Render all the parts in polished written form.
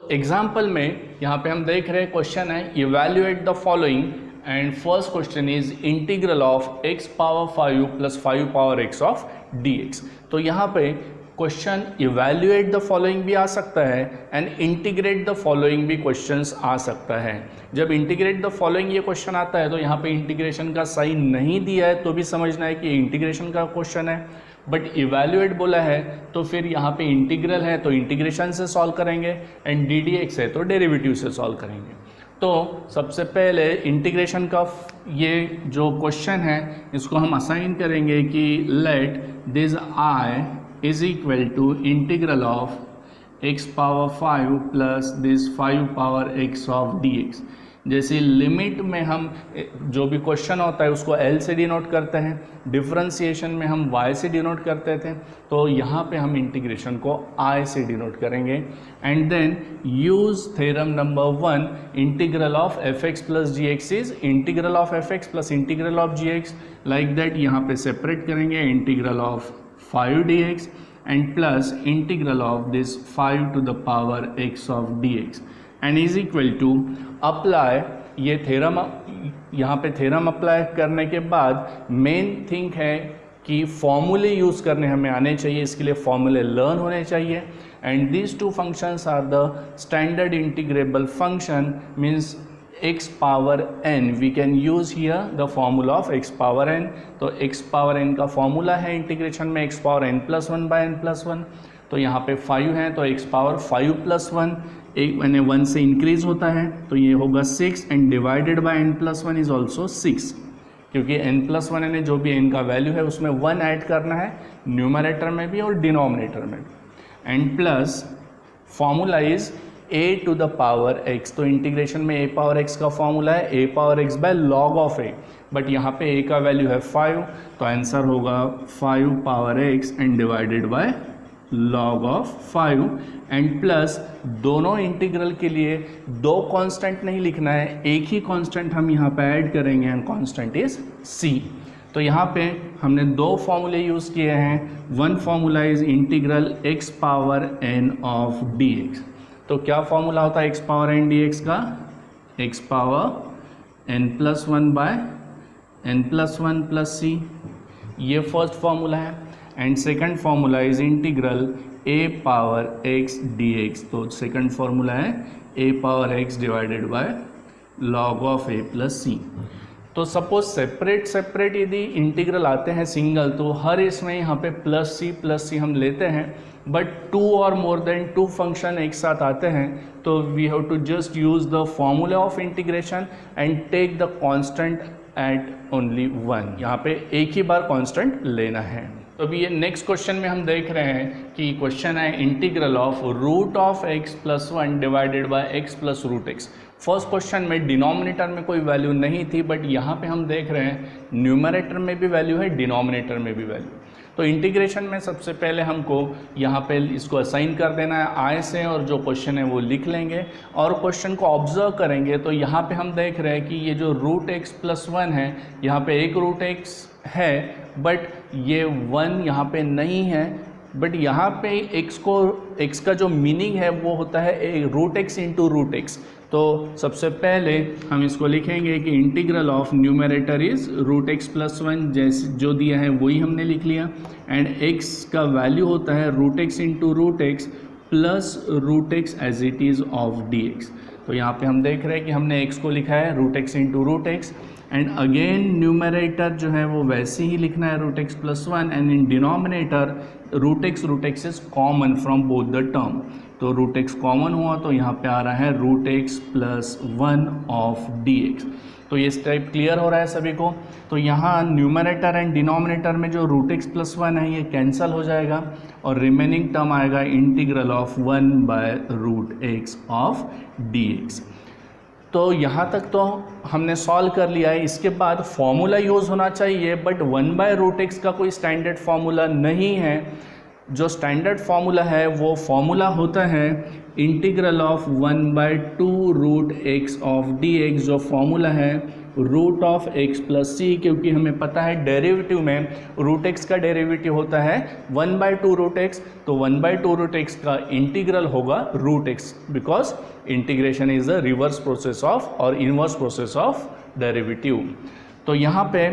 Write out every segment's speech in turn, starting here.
Example में यहाँ पे हम देख रहे हैं क्वेश्चन है evaluate the following and first question is integral of x power 5 plus 5 power x of dx। तो यहाँ पे क्वेश्चन इवैल्यूएट द फॉलोइंग भी आ सकता है एंड इंटीग्रेट द फॉलोइंग भी क्वेश्चंस आ सकता है। जब इंटीग्रेट द फॉलोइंग ये क्वेश्चन आता है तो यहाँ पे इंटीग्रेशन का साइन नहीं दिया है तो भी समझना है कि इंटीग्रेशन का क्वेश्चन है, बट इवैल्यूएट बोला है तो फिर यहाँ पे इंटीग्रल है तो इंटीग्रेशन से सॉल्व करेंगे एंड डी डी एक्स है तो डेरिवेटिव से सॉल्व करेंगे। तो सबसे पहले इंटीग्रेशन का ये जो क्वेश्चन है इसको हम असाइन करेंगे कि let this I is equal to integral of x power 5 plus this 5 power x of dx। जैसे लिमिट में हम जो भी क्वेश्चन होता है उसको L से डिनोट करते हैं, डिफरेंशिएशन में हम y से डिनोट करते थे, तो यहाँ पे हम इंटीग्रेशन को I से डिनोट करेंगे and then use theorem number 1 integral of fx plus gx is integral of fx plus integral of gx। Like that यहाँ पे सेपरेट करेंगे integral of 5 dx and plus integral of this 5 to the power x of dx and is equal to apply ये theorem. यहाँ पे theorem apply करने के बाद main thing है कि फॉर्मूले यूज़ करने हमें आने चाहिए, इसके लिए फॉर्मूले लर्न होने चाहिए and these two functions are the standard integrable function means x power n। We can use here the formula of x power n। तो x पावर n का फॉर्मूला है इंटीग्रेशन में x power n plus 1 by n plus 1। तो यहाँ पे 5 है तो x power 5 plus 1 एक मैंने 1 से इंक्रीज होता है तो ये होगा 6 and divided bye n plus 1 is also 6, क्योंकि n प्लस 1 यानी जो भी n का वैल्यू है उसमें 1 ऐड करना है न्यूमरेटर में भी और डिनोमिनेटर में भी and plus formula is a to the power x। तो इंटीग्रेशन में a पावर x का फॉर्मूला है a power x by log of a, but यहाँ पे a का वैल्यू है 5 तो आंसर होगा 5 power x and divided by log of 5 and plus दोनों इंटीग्रल के लिए दो कांस्टेंट नहीं लिखना है, एक ही कांस्टेंट हम यहाँ पे ऐड करेंगे एंड कांस्टेंट इज c। तो यहाँ पे हमने दो फॉर्मूले यूज़ किए हैं। One formula is integral x power n of dx। तो क्या फॉर्मूला होता है x पावर n dx का? x power n plus 1 by n plus 1 plus c, ये फर्स्ट फॉर्मूला है and second formula is integral a power x dx। तो second formula है a power x divided by log of a plus c। तो suppose separate यदि integral आते हैं single तो हर इसमें यहाँ पे प्लस सी हम लेते हैं, बट 2 और मोर देन 2 फंक्शन एक साथ आते हैं तो we have to just use the formula of integration and take the constant at only 1। यहाँ पे एक ही बार कांस्टेंट लेना है। तो अभी ये नेक्स्ट क्वेश्चन में हम देख रहे हैं कि क्वेश्चन है integral of root of x plus 1 divided by x plus root X. First question में डिनोमिनेटर में कोई वैल्यू नहीं थी, बट यहाँ पे हम देख रहे हैं न्यूमरेटर में भी वैल्यू है, डिनोमिनेटर में भी वैल्यू। तो इंटीग्रेशन में सबसे पहले हमको यहाँ पे इसको असाइन कर देना है आई से और जो क्वेश्चन है वो लिख लेंगे और क्वेश्चन को ऑब्जर्व करेंगे। तो यहाँ पे हम देख रहे हैं कि ये जो रूट एक्स प्लस 1 है, यहाँ पे एक रूट एक्स है बट ये 1 यहाँ पे नहीं है, बट यहाँ पे x का जो मीनिंग है वो होता है root X into root X. तो सबसे पहले हम इसको लिखेंगे कि integral of numerator is root X plus 1, जैसे जो दिया है वही हमने लिख लिया एंड x का वैल्यू होता है root X into root X plus root X as it is of dx। तो यहाँ पे हम देख रहे हैं कि हमने x को लिखा है root X into root X and again numerator जो है वो वैसे ही लिखना है root X plus 1 and in denominator root X is common from both the term. तो रूट एक्स कॉमन हुआ तो यहाँ पे आ रहा है root X plus 1 of dx। तो ये स्टेप क्लियर हो रहा है सभी को। तो यहाँ न्यूमरेटर एंड डिनोमिनेटर में जो रूट एक्स प्लस 1 है ये कैंसिल हो जाएगा और रिमेनिंग टर्म आएगा integral of 1 by root X of dx। तो यहाँ तक तो हमने सॉल्व कर लिया है। इसके बाद फॉर्मूला यूज़ होना चाहिए, बट 1 बाय रूट एक्स का कोई स्टैंडर्ड फॉर्मूला नहीं है। जो स्टैंडर्ड फॉर्मूला है वो फॉर्मूला होता है integral of 1 by 2 root X of dx। जो फॉर्मूला है root of X plus C, क्योंकि हमें पता है डेरिवेटिव में रूट एक्स का डेरिवेटिव होता है 1/2 रूट एक्स, तो 1/2 रूट एक्स का इंटीग्रल होगा root X, because integration is the reverse process of और इनवर्स प्रोसेस ऑफ डेरिवेटिव। तो यहाँ पे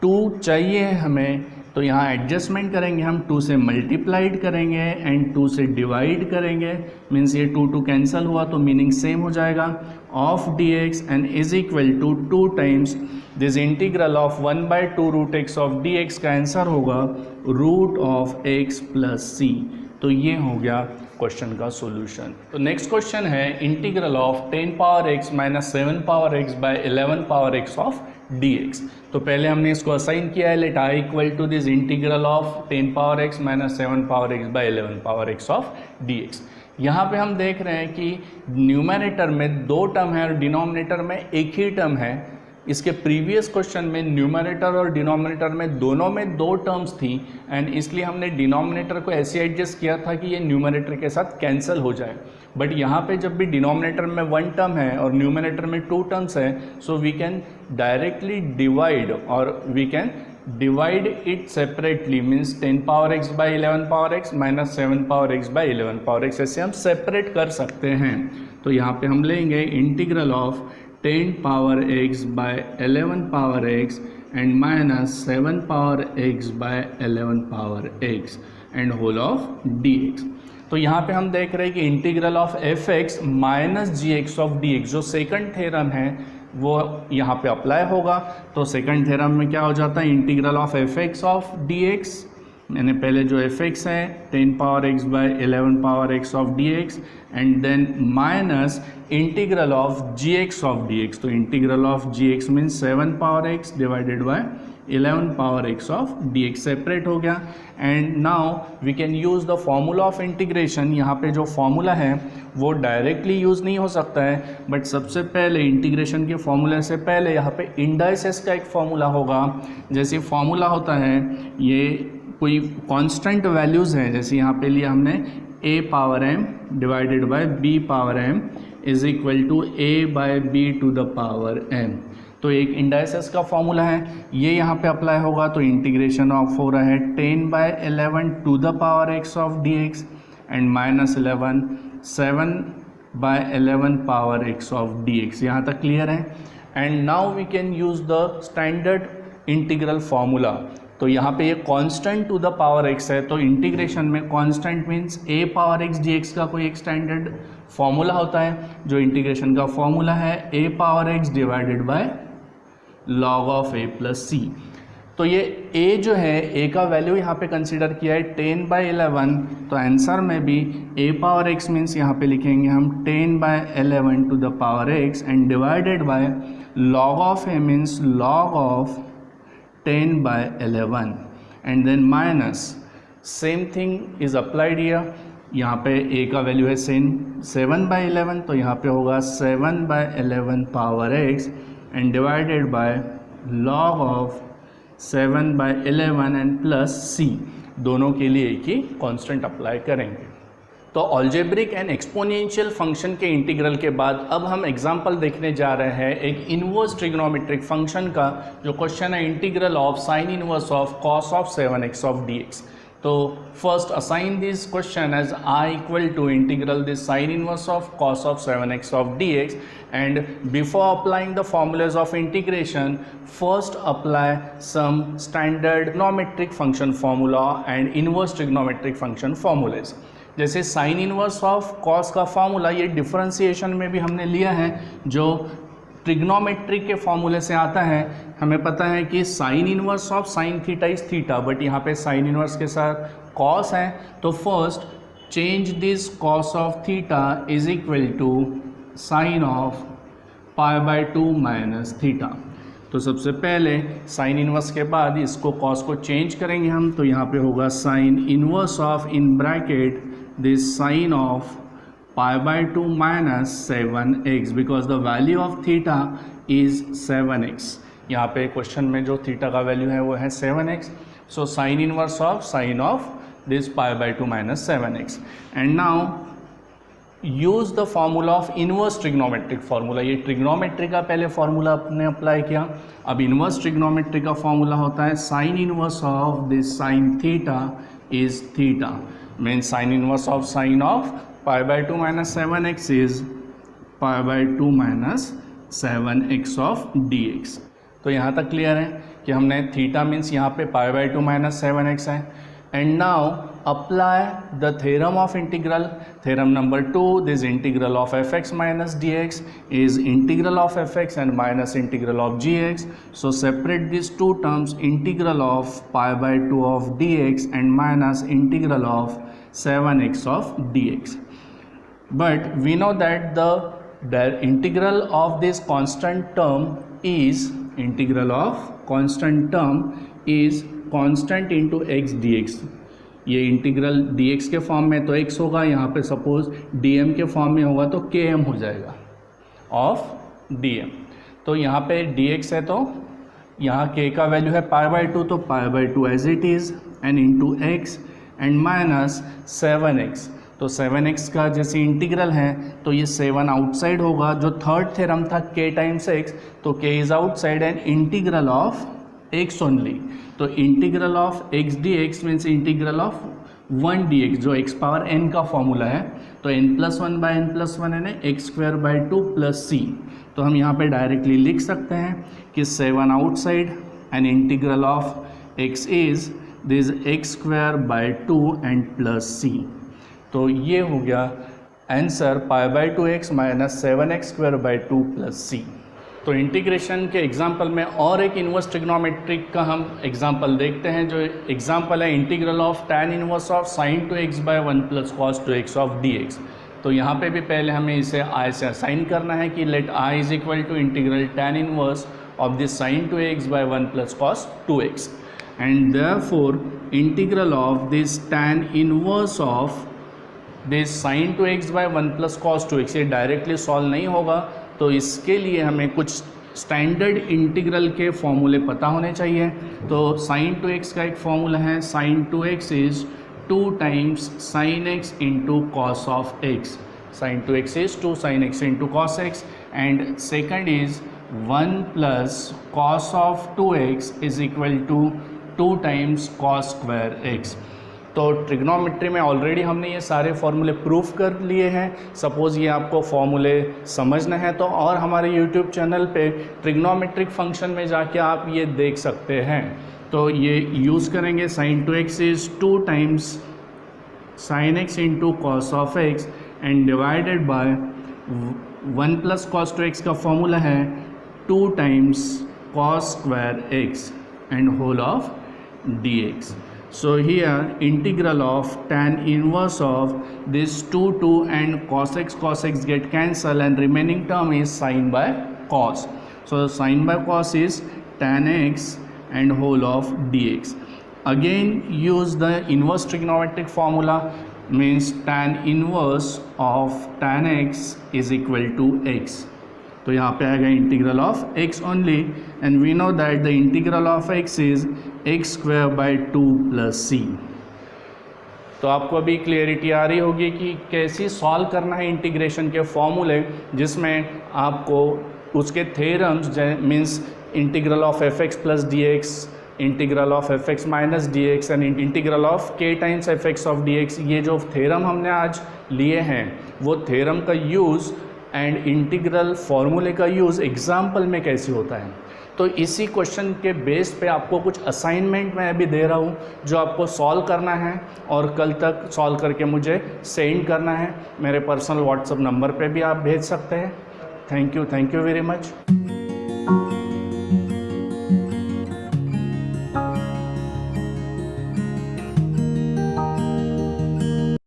2 चाहिए हमें, तो यहाँ एडजस्टमेंट करेंगे हम, 2 से मल्टीप्लाइड करेंगे एंड 2 से डिवाइड करेंगे, मीन्स ये 2 कैंसिल हुआ तो मीनिंग सेम हो जाएगा, of dx and is equal to 2 times this integral of 1/2 root X of dx का आंसर होगा रूट ऑफ x प्लस सी। तो ये हो गया क्वेश्चन का सॉल्यूशन। तो नेक्स्ट क्वेश्चन है integral of 10 power x minus 7 power x by 11 power x of dx। तो पहले हमने इसको असाइन किया है, let i equal to this integral of 10 power x minus 7 power x by 11 power x of dx। यहाँ पे हम देख रहे हैं कि न्यूमरेटर में 2 टर्म है और डिनोमिनेटर में एक ही टर्म है। इसके प्रीवियस क्वेश्चन में न्यूमरेटर और डिनोमिनेटर में दोनों में 2 टर्म्स थी एंड इसलिए हमने डिनोमिनेटर को ऐसे एडजस्ट किया था कि ये न्यूमरेटर के साथ कैंसिल हो जाए। बट यहाँ पे जब भी डिनोमिनेटर में 1 टर्म है और न्यूमरेटर में 2 टर्म्स है, so we can directly divide और we can divide it separately, means 10 power x by 11 power x minus 7 power x by 11 power x, ऐसे हम सेपरेट कर सकते हैं। तो यहाँ पे हम लेंगे integral of 10 power x by 11 power x and minus 7 power x by 11 power x and whole of dx। तो यहाँ पे हम देख रहे हैं कि integral of fx minus gx of dx, जो सेकंड थ्योरम है वो यहाँ पे अप्लाई होगा। तो सेकंड थ्योरम में क्या हो जाता है, integral of fx of dx, मैंने पहले जो fx है 10 power x by 11 power x of dx and then minus integral of gx of dx। तो integral of gx means 7 power x divided by 11 power x of dx separate हो गया। And now we can use the formula of integration. यहाँ पे जो formula है वो directly use नहीं हो सकता है, बट सबसे पहले इंटीग्रेशन के फॉर्मूले से पहले यहाँ पे इंडाइसेस का एक फॉर्मूला होगा। जैसे फॉर्मूला होता है, ये कोई कांस्टेंट वैल्यूज़ हैं, जैसे यहाँ पे लिया हमने a power m divided by b power m is equal to a by b to the power m। तो एक इंडाइसेस का फॉर्मूला है, ये यहाँ पे अप्लाई होगा। तो इंटीग्रेशन ऑफ हो रहा है 10 by 11 to the power x of dx and minus 11 7 by 11 power x of dx। यहाँ तक क्लियर है। And now we can use the standard integral formula. तो यहाँ पे ये constant to the power x है, तो इंटीग्रेशन में constant means a power x dx का कोई एक स्टैंडर्ड फॉर्मूला होता है, जो इंटीग्रेशन का फॉर्मूला है a power x divided by log of a plus सी। तो ये a जो है, a का वैल्यू यहाँ पे कंसीडर किया है 10 बाय 11, तो आंसर में भी a पावर x मीन्स यहाँ पे लिखेंगे हम 10 by 11 to the power x and divided by log of a means log of 10 by 11 and then minus same thing is applied here. यहाँ पे a का वैल्यू है 7 बाय 11, तो यहाँ पे होगा 7 by 11 power x and divided by log of 7 by 11 and plus c, दोनों के लिए एक ही कांस्टेंट अप्लाई करेंगे। तो अलजेब्रिक एंड एक्सपोनेंशियल फंक्शन के इंटीग्रल के बाद अब हम एग्जांपल देखने जा रहे हैं एक इनवर्स ट्रिग्नोमेट्रिक फंक्शन का, जो क्वेश्चन है integral of sine inverse of cos of 7x of dx। तो first assign this question as I equal to integral this sine inverse of cos of 7x of dx and before applying the formulas of integration, first apply some standard trigonometric function formula and inverse trigonometric function formulas। जैसे sign inverse of cos का formula ये differentiation में भी हमने लिया है, जो trigonometric के फॉर्मूले से आता है। हमें पता है कि sine inverse of sine theta is theta, but यहाँ पे साइन इनवर्स के साथ कॉस है, तो first change this cos of theta is equal to sine of pi by 2 minus theta. तो सबसे पहले साइन इनवर्स के बाद इसको कॉस को चेंज करेंगे हम, तो यहाँ पे होगा sine inverse of in bracket this sine of pi by 2 minus 7x because the value of theta is 7x। यहाँ पे क्वेश्चन में जो थीटा का वैल्यू है वो है 7x। So sine inverse of sign of this pi by 2 minus 7x and now use the formula of inverse trigonometric formula. ये trigonometry का पहले फार्मूला आपने अप्लाई किया, अब इनवर्स ट्रिग्नोमेट्री का फार्मूला होता है sign inverse of this sign theta is theta, means sign inverse of sign of pi by 2 minus 7x is pi by 2 minus 7x of dx। तो यहाँ तक क्लियर है कि हमने थीटा मीन्स यहाँ पे पाई बाय 2 माइनस 7x है। And now apply the theorem of integral, theorem number 2, this integral of fx minus dx is integral of fx and minus integral of gx. So separate these two terms, integral of pi by 2 of dx and minus integral of 7x of dx. But we know that the integral of this constant term is constant into x dx। ये integral dx के form में तो x होगा, यहाँ पे suppose dm के form में होगा तो km हो जाएगा ऑफ dm। तो यहाँ पे dx है तो यहाँ k का वैल्यू है पाई बाय 2, तो pi by 2 as it is and into X and minus 7x। तो 7x का जैसे इंटीग्रल है तो ये 7 आउटसाइड होगा, जो थर्ड थ्योरम था k टाइम्स x, तो k is outside and integral of x only. तो integral of x dx means integral of 1 dx, जो x पावर n का फॉर्मूला है, तो n+1 बाय n+1 यानी x square by 2 plus c। तो हम यहाँ पे डायरेक्टली लिख सकते हैं कि 7 outside and integral of x is this x square by 2 and plus c। तो ये हो गया answer pi by 2x minus 7x square by 2 plus c। तो इंटीग्रेशन के एग्जाम्पल में और एक इन्वर्स ट्रिग्नोमेट्रिक का हम एग्जाम्पल देखते हैं, जो एग्जाम्पल है integral of tan inverse of sin 2x by 1 plus cos 2x of dx। तो यहाँ पे भी पहले हमें इसे i से असाइन करना है कि let i is equal to integral tan inverse of this sin 2x by 1 plus cos 2x and therefore integral of this tan inverse of this sin 2x by 1 plus cos 2x ये directly solve नहीं होगा, तो इसके लिए हमें कुछ standard integral के फॉर्मूले पता होने चाहिए। तो sin 2x का एक फॉर्मूला है sin 2x is 2 times sin x into cos of x। sin 2x is 2 sin x into cos x and second is 1 plus cos of 2x is equal to 2 times cos square x। तो trigonometry में already हमने ये सारे फॉर्मूले proof कर लिए हैं। Suppose ये आपको फॉर्मूले समझना है तो और हमारे यूट्यूब चैनल पे ट्रिग्नोमेट्रिक फंक्शन में जाके आप ये देख सकते हैं। तो ये यूज़ करेंगे sin 2x is 2 times sin x into cos of x and divided by 1 plus cos 2x का फॉर्मूला है 2 times cos square x and whole of dx। So here integral of tan inverse of this 2 and cos x get cancelled and remaining term is sin by cos. So sin by cos is tan x and whole of dx. Again use the inverse trigonometric formula, means tan inverse of tan x is equal to x. तो यहाँ पे आएगा integral of x only and we know that the integral of x is x square by 2 plus c। तो आपको अभी clarity आ रही होगी कि कैसे सॉल्व करना है इंटीग्रेशन के फॉर्मूले, जिसमें आपको उसके theorems means integral of fx plus dx, integral of fx minus dx and integral of k times fx of dx, ये जो थ्योरम हमने आज लिए हैं वो थ्योरम का यूज़ एंड इंटीग्रल फार्मूले का यूज़ एग्जाम्पल में कैसे होता है। तो इसी क्वेश्चन के बेस पे आपको कुछ असाइनमेंट मैं अभी दे रहा हूँ जो आपको सॉल्व करना है और कल तक सॉल्व करके मुझे सेंड करना है। मेरे पर्सनल व्हाट्सएप नंबर पे भी आप भेज सकते हैं। Thank you very much.